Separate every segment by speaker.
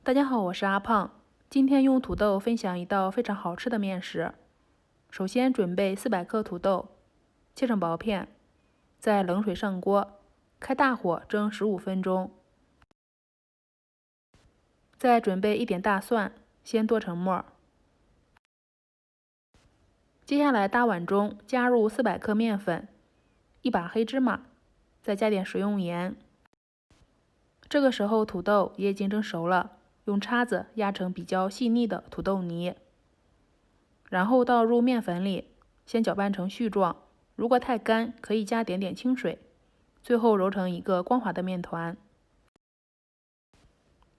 Speaker 1: 大家好，我是阿胖。今天用土豆分享一道非常好吃的面食。首先准备400克土豆，切成薄片，在冷水上锅，开大火蒸15分钟。再准备一点大蒜，先剁成末。接下来大碗中加入400克面粉，一把黑芝麻，再加点食用盐。这个时候土豆也已经蒸熟了，用叉子压成比较细腻的土豆泥，然后倒入面粉里，先搅拌成絮状，如果太干可以加点清水，最后揉成一个光滑的面团。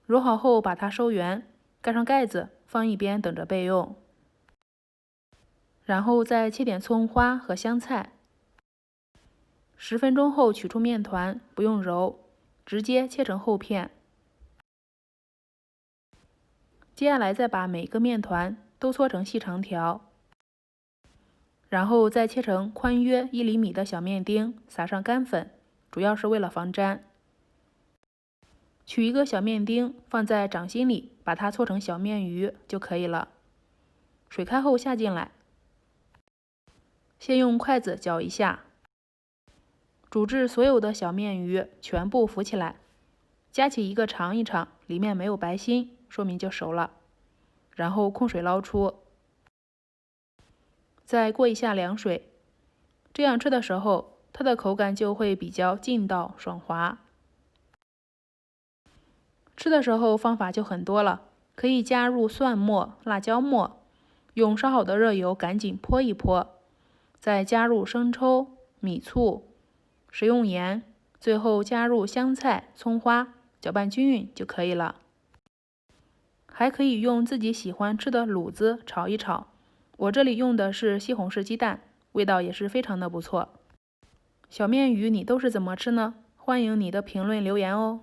Speaker 1: 揉好后把它收圆，盖上盖子放一边等着备用。然后再切点葱花和香菜。10分钟后取出面团，不用揉，直接切成厚片。接下来再把每个面团都搓成细长条，然后再切成宽约1厘米的小面丁，撒上干粉，主要是为了防粘。取一个小面丁放在掌心里，把它搓成小面鱼就可以了。水开后下进来，先用筷子搅一下，煮至所有的小面鱼全部浮起来，夹起一个尝一尝，里面没有白心，说明就熟了。然后控水捞出，再过一下凉水，这样吃的时候它的口感就会比较劲道爽滑。吃的时候方法就很多了，可以加入蒜末、辣椒末，用烧好的热油赶紧泼一泼，再加入生抽、米醋、食用盐，最后加入香菜、葱花，搅拌均匀就可以了。还可以用自己喜欢吃的卤子炒一炒，我这里用的是西红柿鸡蛋，味道也是非常的不错。小面鱼你都是怎么吃呢？欢迎你的评论留言哦。